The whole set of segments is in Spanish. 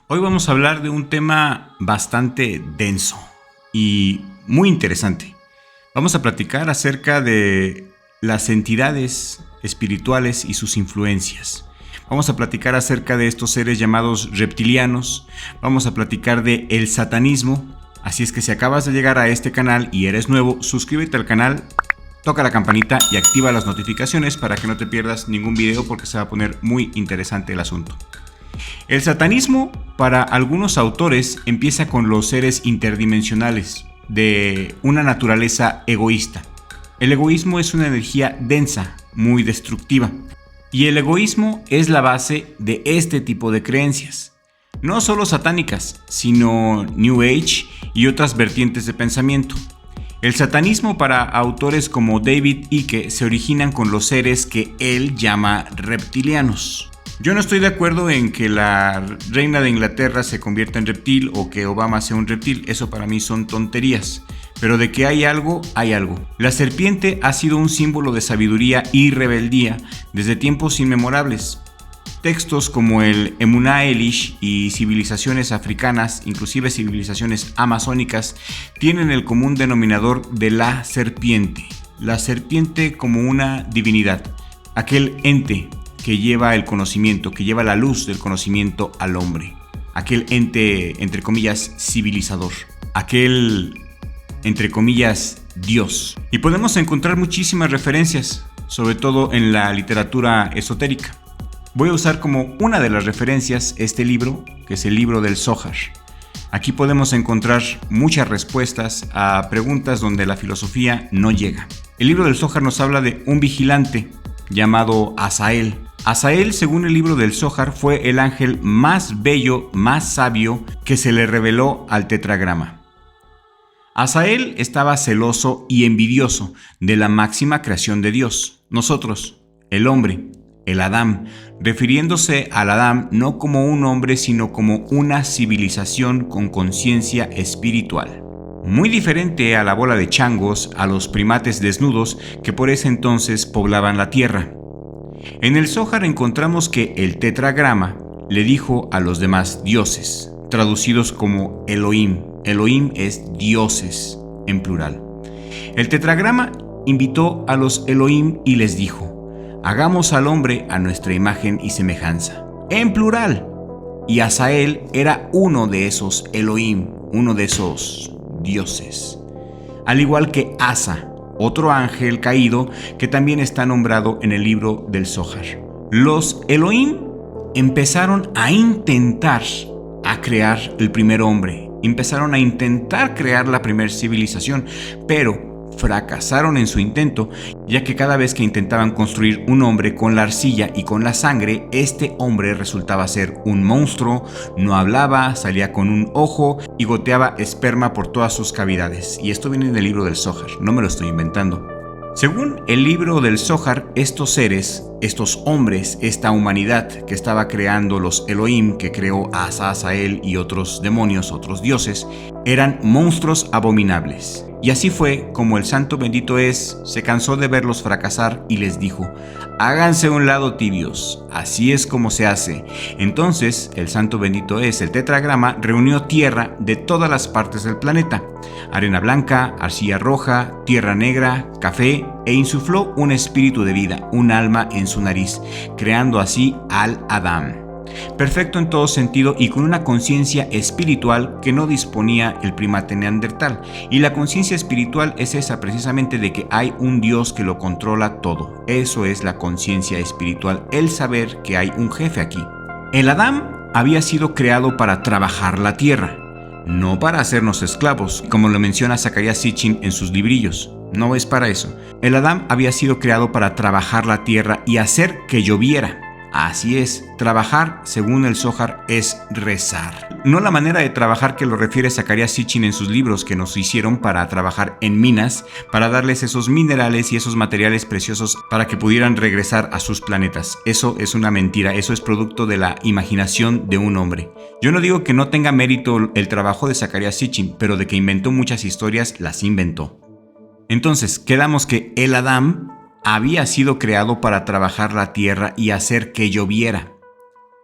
Hoy vamos a hablar de un tema bastante denso y muy interesante. Vamos a platicar acerca de las entidades espirituales y sus influencias. Vamos a platicar acerca de estos seres llamados reptilianos. Vamos a platicar de el satanismo. Así es que si acabas de llegar a este canal y eres nuevo, suscríbete al canal, toca la campanita y activa las notificaciones para que no te pierdas ningún video porque se va a poner muy interesante el asunto. El satanismo, para algunos autores, empieza con los seres interdimensionales de una naturaleza egoísta. El egoísmo es una energía densa, muy destructiva. Y el egoísmo es la base de este tipo de creencias. No solo satánicas, sino New Age y otras vertientes de pensamiento. El satanismo para autores como David Icke se originan con los seres que él llama reptilianos. Yo no estoy de acuerdo en que la reina de Inglaterra se convierta en reptil o que Obama sea un reptil, eso para mí son tonterías. Pero de que hay algo, hay algo. La serpiente ha sido un símbolo de sabiduría y rebeldía desde tiempos inmemorables. Textos como el Emuná Elish y civilizaciones africanas, inclusive civilizaciones amazónicas, tienen el común denominador de la serpiente. La serpiente como una divinidad, aquel ente que lleva el conocimiento, que lleva la luz del conocimiento al hombre. Aquel ente, entre comillas, civilizador. Aquel, entre comillas, Dios. Y podemos encontrar muchísimas referencias, sobre todo en la literatura esotérica. Voy a usar como una de las referencias este libro, que es el libro del Zohar. Aquí podemos encontrar muchas respuestas a preguntas donde la filosofía no llega. El libro del Zohar nos habla de un vigilante llamado Azael. Azael, según el libro del Zohar, fue el ángel más bello, más sabio que se le reveló al tetragrama. Azael estaba celoso y envidioso de la máxima creación de Dios, nosotros, el hombre, el Adán, refiriéndose al Adán no como un hombre, sino como una civilización con conciencia espiritual. Muy diferente a la bola de changos, a los primates desnudos que por ese entonces poblaban la tierra. En el Zohar encontramos que el tetragrama le dijo a los demás dioses, traducidos como Elohim. Elohim es dioses en plural. El tetragrama invitó a los Elohim y les dijo: hagamos al hombre a nuestra imagen y semejanza, en plural. Y Azael era uno de esos Elohim, uno de esos dioses. Al igual que Asa, otro ángel caído que también está nombrado en el libro del Zohar. Los Elohim empezaron a intentar a crear el primer hombre, empezaron a intentar crear la primera civilización, pero fracasaron en su intento, ya que cada vez que intentaban construir un hombre con la arcilla y con la sangre, este hombre resultaba ser un monstruo, no hablaba, salía con un ojo y goteaba esperma por todas sus cavidades. Y esto viene del libro del Zohar, no me lo estoy inventando. Según el libro del Zohar, estos seres, estos hombres, esta humanidad que estaba creando los Elohim, que creó a Azazel y otros demonios, otros dioses, eran monstruos abominables. Y así fue como el santo bendito es, se cansó de verlos fracasar y les dijo: háganse a un lado tibios, así es como se hace. Entonces el santo bendito es, el tetragrama, reunió tierra de todas las partes del planeta, arena blanca, arcilla roja, tierra negra, café, e insufló un espíritu de vida, un alma en su nariz, creando así al Adán. Perfecto en todo sentido y con una conciencia espiritual que no disponía el primate neandertal. Y la conciencia espiritual es esa precisamente, de que hay un Dios que lo controla todo. Eso es la conciencia espiritual, el saber que hay un jefe aquí. El Adán había sido creado para trabajar la tierra, no para hacernos esclavos, como lo menciona Zecharia Sitchin en sus librillos. No es para eso. El Adán había sido creado para trabajar la tierra y hacer que lloviera. Así es, trabajar, según el Zohar, es rezar. No la manera de trabajar que lo refiere Zecharia Sitchin en sus libros, que nos hicieron para trabajar en minas, para darles esos minerales y esos materiales preciosos para que pudieran regresar a sus planetas. Eso es una mentira, eso es producto de la imaginación de un hombre. Yo no digo que no tenga mérito el trabajo de Zecharia Sitchin, pero de que inventó muchas historias, las inventó. Entonces, quedamos que el Adán había sido creado para trabajar la tierra y hacer que lloviera.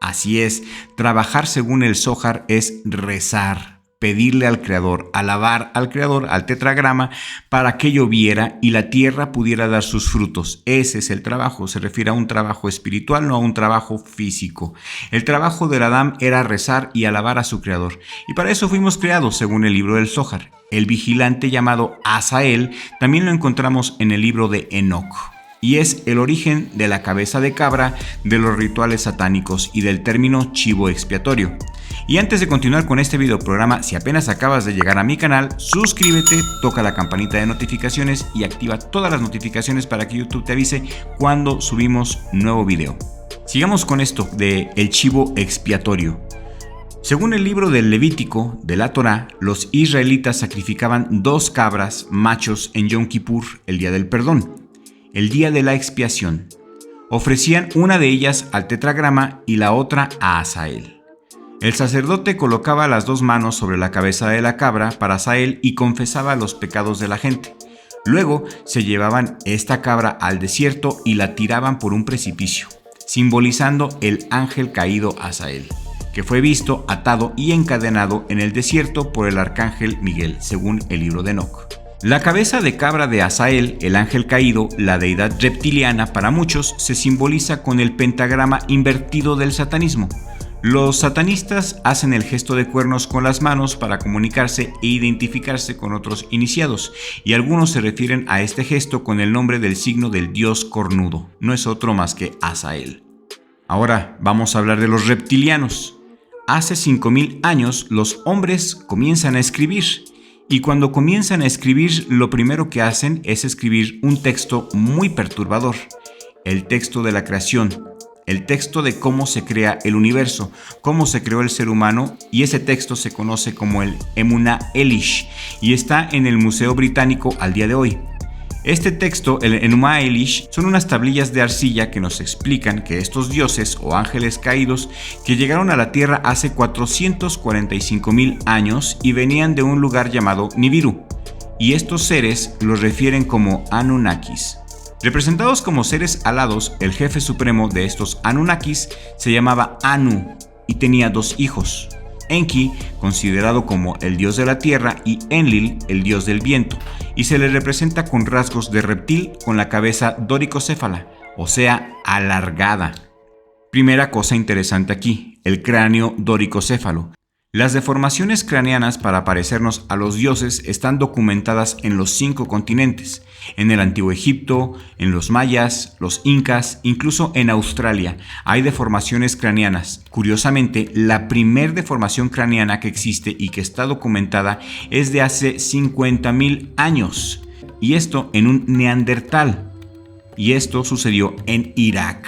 Así es, trabajar según el Zohar es rezar, pedirle al Creador, alabar al Creador, al tetragrama, para que lloviera y la tierra pudiera dar sus frutos. Ese es el trabajo, se refiere a un trabajo espiritual, no a un trabajo físico. El trabajo del Adam era rezar y alabar a su Creador. Y para eso fuimos creados, según el libro del Zohar. El vigilante llamado Azael también lo encontramos en el libro de Enoc. Y es el origen de la cabeza de cabra, de los rituales satánicos y del término chivo expiatorio. Y antes de continuar con este video programa, si apenas acabas de llegar a mi canal, suscríbete, toca la campanita de notificaciones y activa todas las notificaciones para que YouTube te avise cuando subimos nuevo video. Sigamos con esto de el chivo expiatorio. Según el libro del Levítico de la Torá, los israelitas sacrificaban 2 cabras machos en Yom Kippur, el día del perdón, el día de la expiación. Ofrecían una de ellas al tetragrama y la otra a Azael. El sacerdote colocaba las 2 manos sobre la cabeza de la cabra para Azael y confesaba los pecados de la gente. Luego se llevaban esta cabra al desierto y la tiraban por un precipicio, simbolizando el ángel caído Azael, que fue visto atado y encadenado en el desierto por el arcángel Miguel, según el libro de Enoc. La cabeza de cabra de Azael, el ángel caído, la deidad reptiliana para muchos, se simboliza con el pentagrama invertido del satanismo. Los satanistas hacen el gesto de cuernos con las manos para comunicarse e identificarse con otros iniciados, y algunos se refieren a este gesto con el nombre del signo del dios cornudo. No es otro más que Azael. Ahora vamos a hablar de los reptilianos. Hace 5000 años los hombres comienzan a escribir. Y cuando comienzan a escribir, lo primero que hacen es escribir un texto muy perturbador. El texto de la creación, el texto de cómo se crea el universo, cómo se creó el ser humano, y ese texto se conoce como el Emunah Elish y está en el Museo Británico al día de hoy. Este texto, el Emunah Elish, son unas tablillas de arcilla que nos explican que estos dioses o ángeles caídos que llegaron a la Tierra hace 445,000 años y venían de un lugar llamado Nibiru, y estos seres los refieren como Anunnakis. Representados como seres alados, el jefe supremo de estos Anunnakis se llamaba Anu y tenía 2 hijos. Enki, considerado como el dios de la tierra, y Enlil, el dios del viento, y se le representa con rasgos de reptil con la cabeza doricocéfala, o sea, alargada. Primera cosa interesante aquí, el cráneo doricocéfalo. Las deformaciones craneanas para parecernos a los dioses están documentadas en los 5 continentes, en el Antiguo Egipto, en los mayas, los incas, incluso en Australia hay deformaciones craneanas. Curiosamente, la primer deformación craneana que existe y que está documentada es de hace 50,000 años, y esto en un neandertal. Y esto sucedió en Irak.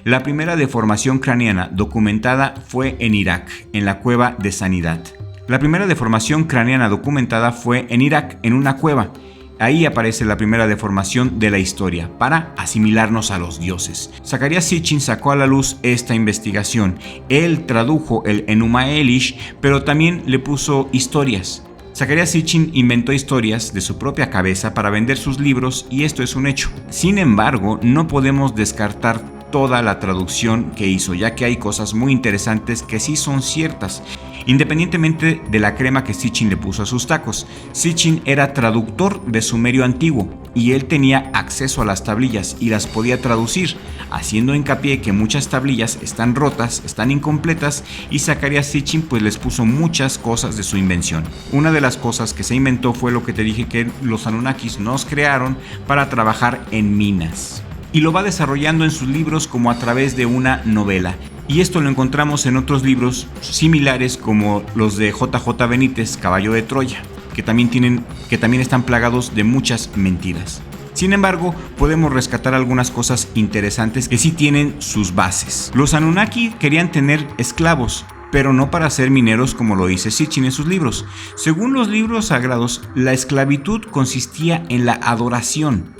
La primera deformación craneana documentada fue en Irak, en la cueva de Sanidad. La primera deformación craneana documentada fue en Irak, en una cueva. Ahí aparece la primera deformación de la historia, para asimilarnos a los dioses. Zecharia Sitchin sacó a la luz esta investigación. Él tradujo el Emunah Elish, pero también le puso historias. Zecharia Sitchin inventó historias de su propia cabeza para vender sus libros, y esto es un hecho. Sin embargo, no podemos descartar toda la traducción que hizo, ya que hay cosas muy interesantes que sí son ciertas, independientemente de la crema que Sitchin le puso a sus tacos. Sitchin era traductor de sumerio antiguo y él tenía acceso a las tablillas y las podía traducir, haciendo hincapié que muchas tablillas están rotas, están incompletas, y Zecharia Sitchin pues les puso muchas cosas de su invención. Una de las cosas que se inventó fue lo que te dije, que los Anunnakis nos crearon para trabajar en minas. Y lo va desarrollando en sus libros como a través de una novela. Y esto lo encontramos en otros libros similares como los de J.J. Benítez, Caballo de Troya, que también están plagados de muchas mentiras. Sin embargo, podemos rescatar algunas cosas interesantes que sí tienen sus bases. Los Anunnaki querían tener esclavos, pero no para ser mineros como lo dice Sitchin en sus libros. Según los libros sagrados, la esclavitud consistía en la adoración.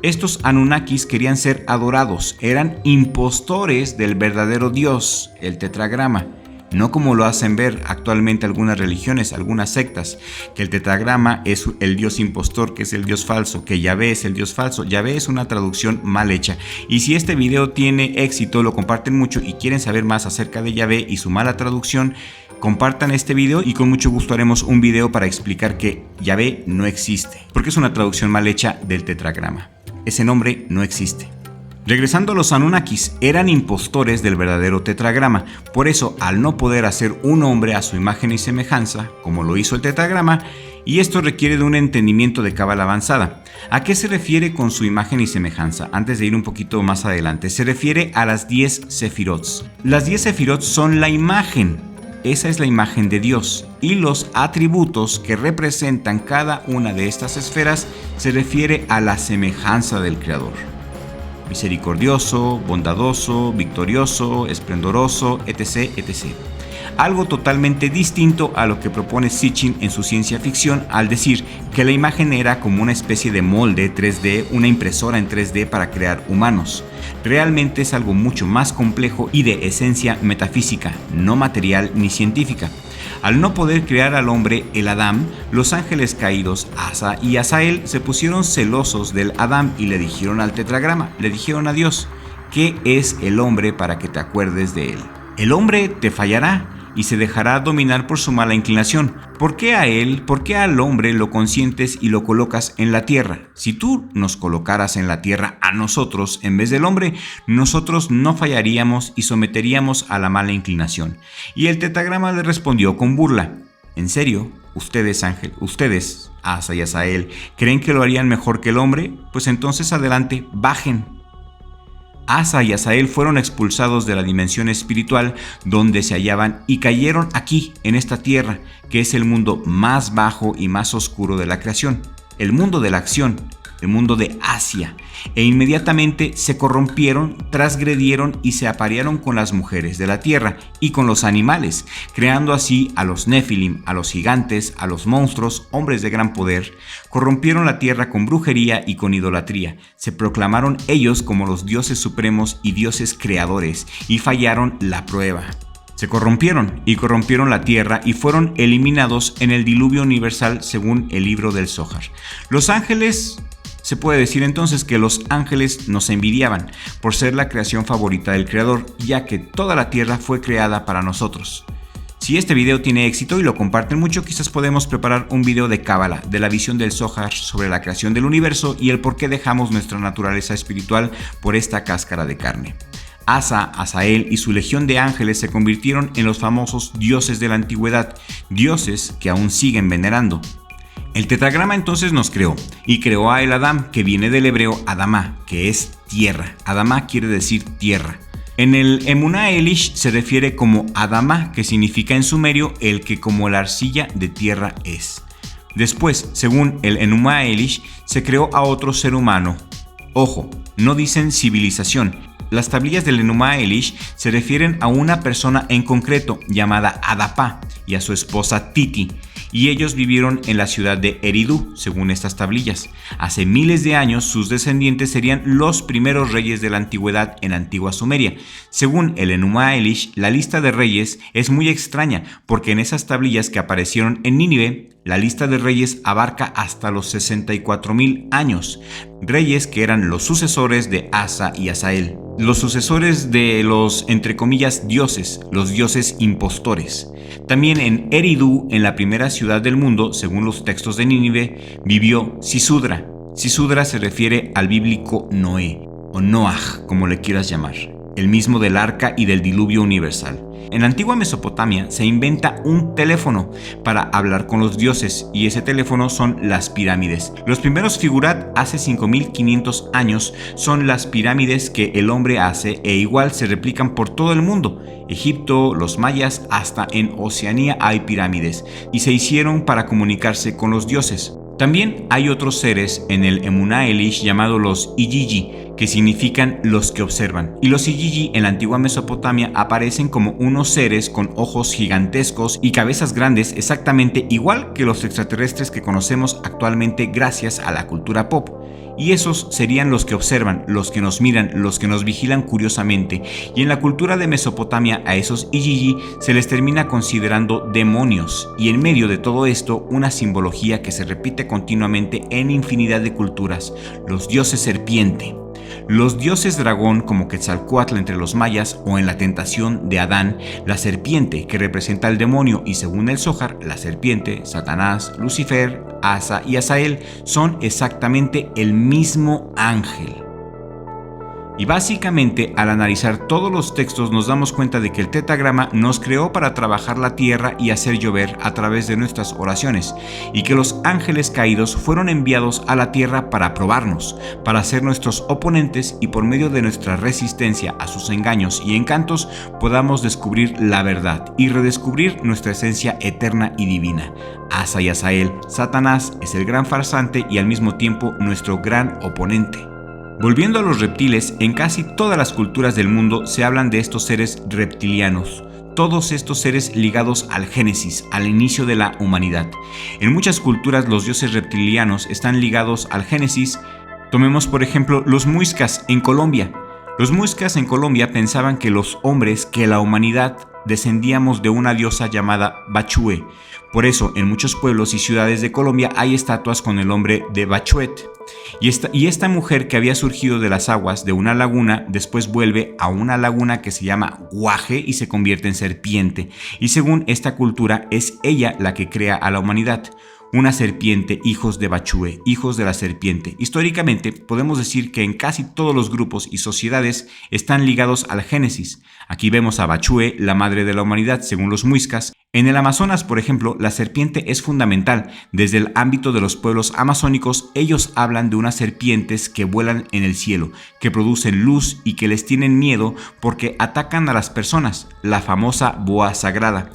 Estos Anunnakis querían ser adorados, eran impostores del verdadero Dios, el tetragrama. no como lo hacen ver actualmente algunas religiones, algunas sectas, que el tetragrama es el dios impostor, que es el dios falso, que Yahvé es el dios falso. Yahvé es una traducción mal hecha, y si este video tiene éxito, lo comparten mucho y quieren saber más acerca de Yahvé y su mala traducción, compartan este video y con mucho gusto haremos un video para explicar que Yahvé no existe, porque es una traducción mal hecha del tetragrama. Ese nombre no existe. Regresando a los Anunnakis, eran impostores del verdadero tetragrama. Por eso, al no poder hacer un hombre a su imagen y semejanza, como lo hizo el tetragrama, y esto requiere de un entendimiento de cábala avanzada. ¿A qué se refiere con su imagen y semejanza? Antes de ir un poquito más adelante, se refiere a las 10 Sefirot. Las 10 Sefirot son la imagen. Esa es la imagen de Dios, y los atributos que representan cada una de estas esferas se refiere a la semejanza del Creador. Misericordioso, bondadoso, victorioso, esplendoroso, etc., etc. Algo totalmente distinto a lo que propone Sitchin en su ciencia ficción al decir que la imagen era como una especie de molde 3D, una impresora en 3D para crear humanos. Realmente es algo mucho más complejo y de esencia metafísica, no material ni científica. Al no poder crear al hombre, el Adán, los ángeles caídos, Asa y Azael, se pusieron celosos del Adán y le dijeron al tetragrama, le dijeron a Dios, ¿qué es el hombre para que te acuerdes de él? El hombre te fallará y se dejará dominar por su mala inclinación. ¿Por qué a él, por qué al hombre lo consientes y lo colocas en la tierra? Si tú nos colocaras en la tierra a nosotros en vez del hombre, nosotros no fallaríamos y someteríamos a la mala inclinación. Y el tetragrama le respondió con burla. ¿En serio? ¿Ustedes, Asa y Azael, creen que lo harían mejor que el hombre? Pues entonces adelante, bajen. Asa y Azael fueron expulsados de la dimensión espiritual donde se hallaban y cayeron aquí, en esta tierra, que es el mundo más bajo y más oscuro de la creación, el mundo de la acción, el mundo de Asia, e inmediatamente se corrompieron, transgredieron y se aparearon con las mujeres de la tierra y con los animales, creando así a los Nefilim, a los gigantes, a los monstruos, hombres de gran poder. Corrompieron la tierra con brujería y con idolatría. Se proclamaron ellos como los dioses supremos y dioses creadores y fallaron la prueba. Se corrompieron y corrompieron la tierra y fueron eliminados en el diluvio universal según el libro del Zohar. Los ángeles, se puede decir entonces que los ángeles nos envidiaban por ser la creación favorita del Creador, ya que toda la tierra fue creada para nosotros. Si este video tiene éxito y lo comparten mucho, quizás podemos preparar un video de cábala, de la visión del Zohar sobre la creación del universo y el por qué dejamos nuestra naturaleza espiritual por esta cáscara de carne. Asa, Azael y su legión de ángeles se convirtieron en los famosos dioses de la antigüedad, dioses que aún siguen venerando. El tetragrama entonces nos creó, y creó a el Adán, que viene del hebreo Adamá, que es tierra. Adamá quiere decir tierra. En el Emuná Elish se refiere como Adamá, que significa en sumerio el que como la arcilla de tierra es. Después, según el Enuma Elish, se creó a otro ser humano. Ojo, no dicen civilización. Las tablillas del Enuma Elish se refieren a una persona en concreto llamada Adapá y a su esposa Titi, y ellos vivieron en la ciudad de Eridu, según estas tablillas. Hace miles de años sus descendientes serían los primeros reyes de la antigüedad en Antigua Sumeria. Según el Enuma Elish, la lista de reyes es muy extraña porque en esas tablillas que aparecieron en Nínive, la lista de reyes abarca hasta los 64,000 años, reyes que eran los sucesores de Asa y Azael, los sucesores de los, entre comillas, dioses, los dioses impostores. También en Eridu, en la primera ciudad del mundo, según los textos de Nínive, vivió Sisudra. Sisudra se refiere al bíblico Noé, o Noaj, como le quieras llamar, el mismo del arca y del diluvio universal. En la antigua Mesopotamia se inventa un teléfono para hablar con los dioses y ese teléfono son las pirámides. Los primeros figurat hace 5,500 años son las pirámides que el hombre hace e igual se replican por todo el mundo. Egipto, los mayas, hasta en Oceanía hay pirámides y se hicieron para comunicarse con los dioses. También hay otros seres en el Emuná Elish llamados los Igigi, que significan los que observan. Y los Igigi en la antigua Mesopotamia aparecen como unos seres con ojos gigantescos y cabezas grandes, exactamente igual que los extraterrestres que conocemos actualmente gracias a la cultura pop. y esos serían los que observan, los que nos miran, los que nos vigilan curiosamente, y en la cultura de Mesopotamia a esos Igigi se les termina considerando demonios, y en medio de todo esto una simbología que se repite continuamente en infinidad de culturas: los dioses serpiente. Los dioses dragón como Quetzalcóatl entre los mayas, o en la tentación de Adán, la serpiente que representa al demonio, y según el Zohar, la serpiente, Satanás, Lucifer, Asa y Azael son exactamente el mismo ángel. Y básicamente, al analizar todos los textos, nos damos cuenta de que el tetragrama nos creó para trabajar la tierra y hacer llover a través de nuestras oraciones, y que los ángeles caídos fueron enviados a la tierra para probarnos, para ser nuestros oponentes, y por medio de nuestra resistencia a sus engaños y encantos podamos descubrir la verdad y redescubrir nuestra esencia eterna y divina. Asa y Azael, Satanás es el gran farsante y al mismo tiempo nuestro gran oponente. Volviendo a los reptiles, en casi todas las culturas del mundo se hablan de estos seres reptilianos, todos estos seres ligados al Génesis, al inicio de la humanidad. En muchas culturas los dioses reptilianos están ligados al Génesis. Tomemos por ejemplo los muiscas en Colombia. Los muiscas en Colombia pensaban que los hombres, que la humanidad, descendíamos de una diosa llamada Bachue. Por eso en muchos pueblos y ciudades de Colombia hay estatuas con el nombre de Bachuet. Y esta mujer que había surgido de las aguas de una laguna, después vuelve a una laguna que se llama Guaje y se convierte en serpiente. Y según esta cultura es ella la que crea a la humanidad. Una serpiente, hijos de Bachue, hijos de la serpiente. Históricamente podemos decir que en casi todos los grupos y sociedades están ligados al Génesis. Aquí vemos a Bachue, la madre de la humanidad según los muiscas. En el Amazonas, por ejemplo, la serpiente es fundamental. Desde el ámbito de los pueblos amazónicos, ellos hablan de unas serpientes que vuelan en el cielo, que producen luz y que les tienen miedo porque atacan a las personas, la famosa boa sagrada.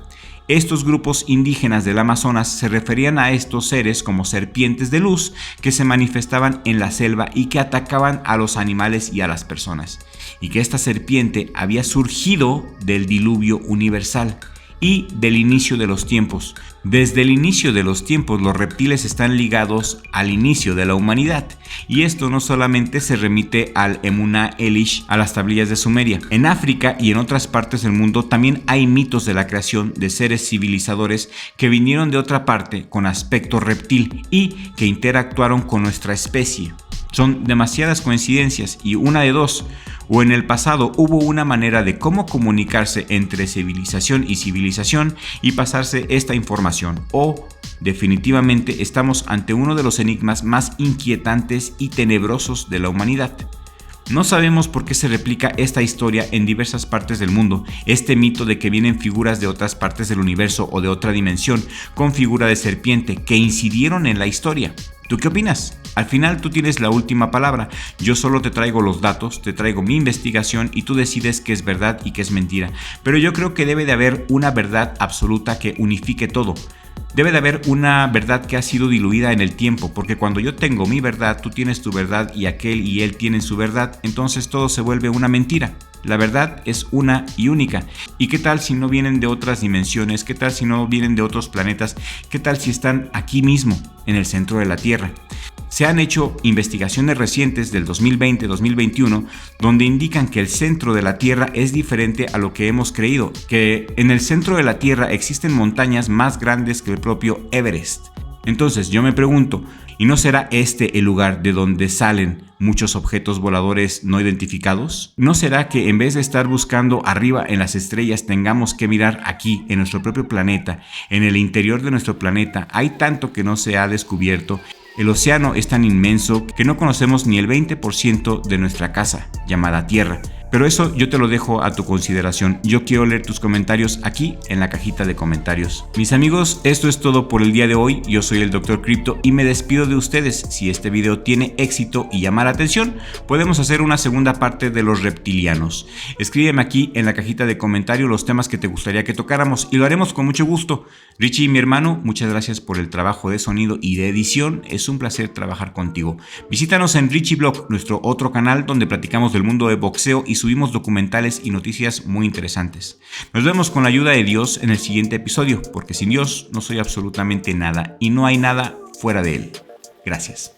Estos grupos indígenas del Amazonas se referían a estos seres como serpientes de luz que se manifestaban en la selva y que atacaban a los animales y a las personas, y que esta serpiente había surgido del diluvio universal y del inicio de los tiempos. Desde el inicio de los tiempos los reptiles están ligados al inicio de la humanidad, y esto no solamente se remite al Emuná Elish, a las tablillas de Sumeria. En África y en otras partes del mundo también hay mitos de la creación de seres civilizadores que vinieron de otra parte con aspecto reptil y que interactuaron con nuestra especie. Son demasiadas coincidencias y una de dos: o en el pasado hubo una manera de cómo comunicarse entre civilización y civilización y pasarse esta información, o definitivamente estamos ante uno de los enigmas más inquietantes y tenebrosos de la humanidad. No sabemos por qué se replica esta historia en diversas partes del mundo, este mito de que vienen figuras de otras partes del universo o de otra dimensión con figura de serpiente que incidieron en la historia. ¿Tú qué opinas? Al final tú tienes la última palabra. Yo solo te traigo los datos, te traigo mi investigación y tú decides qué es verdad y qué es mentira. Pero yo creo que debe de haber una verdad absoluta que unifique todo. Debe de haber una verdad que ha sido diluida en el tiempo, porque cuando yo tengo mi verdad, tú tienes tu verdad y aquel y él tienen su verdad, entonces todo se vuelve una mentira. La verdad es una y única. ¿Y qué tal si no vienen de otras dimensiones? ¿Qué tal si no vienen de otros planetas? ¿Qué tal si están aquí mismo, en el centro de la Tierra? Se han hecho investigaciones recientes del 2020-2021 donde indican que el centro de la Tierra es diferente a lo que hemos creído, que en el centro de la Tierra existen montañas más grandes que el propio Everest. Entonces yo me pregunto, ¿y no será este el lugar de donde salen muchos objetos voladores no identificados? ¿No será que en vez de estar buscando arriba en las estrellas tengamos que mirar aquí en nuestro propio planeta, en el interior de nuestro planeta? Hay tanto que no se ha descubierto. El océano es tan inmenso que no conocemos ni el 20% de nuestra casa, llamada Tierra. Pero eso yo te lo dejo a tu consideración. Yo quiero leer tus comentarios aquí en la cajita de comentarios. Mis amigos, esto es todo por el día de hoy. Yo soy el Dr. Crypto y me despido de ustedes. Si este video tiene éxito y llama la atención, podemos hacer una segunda parte de los reptilianos. Escríbeme aquí en la cajita de comentarios los temas que te gustaría que tocáramos y lo haremos con mucho gusto. Richie, mi hermano, muchas gracias por el trabajo de sonido y de edición. Es un placer trabajar contigo. Visítanos en Richie Blog, nuestro otro canal donde platicamos del mundo de boxeo y subimos documentales y noticias muy interesantes. Nos vemos con la ayuda de Dios en el siguiente episodio, porque sin Dios no soy absolutamente nada y no hay nada fuera de Él. Gracias.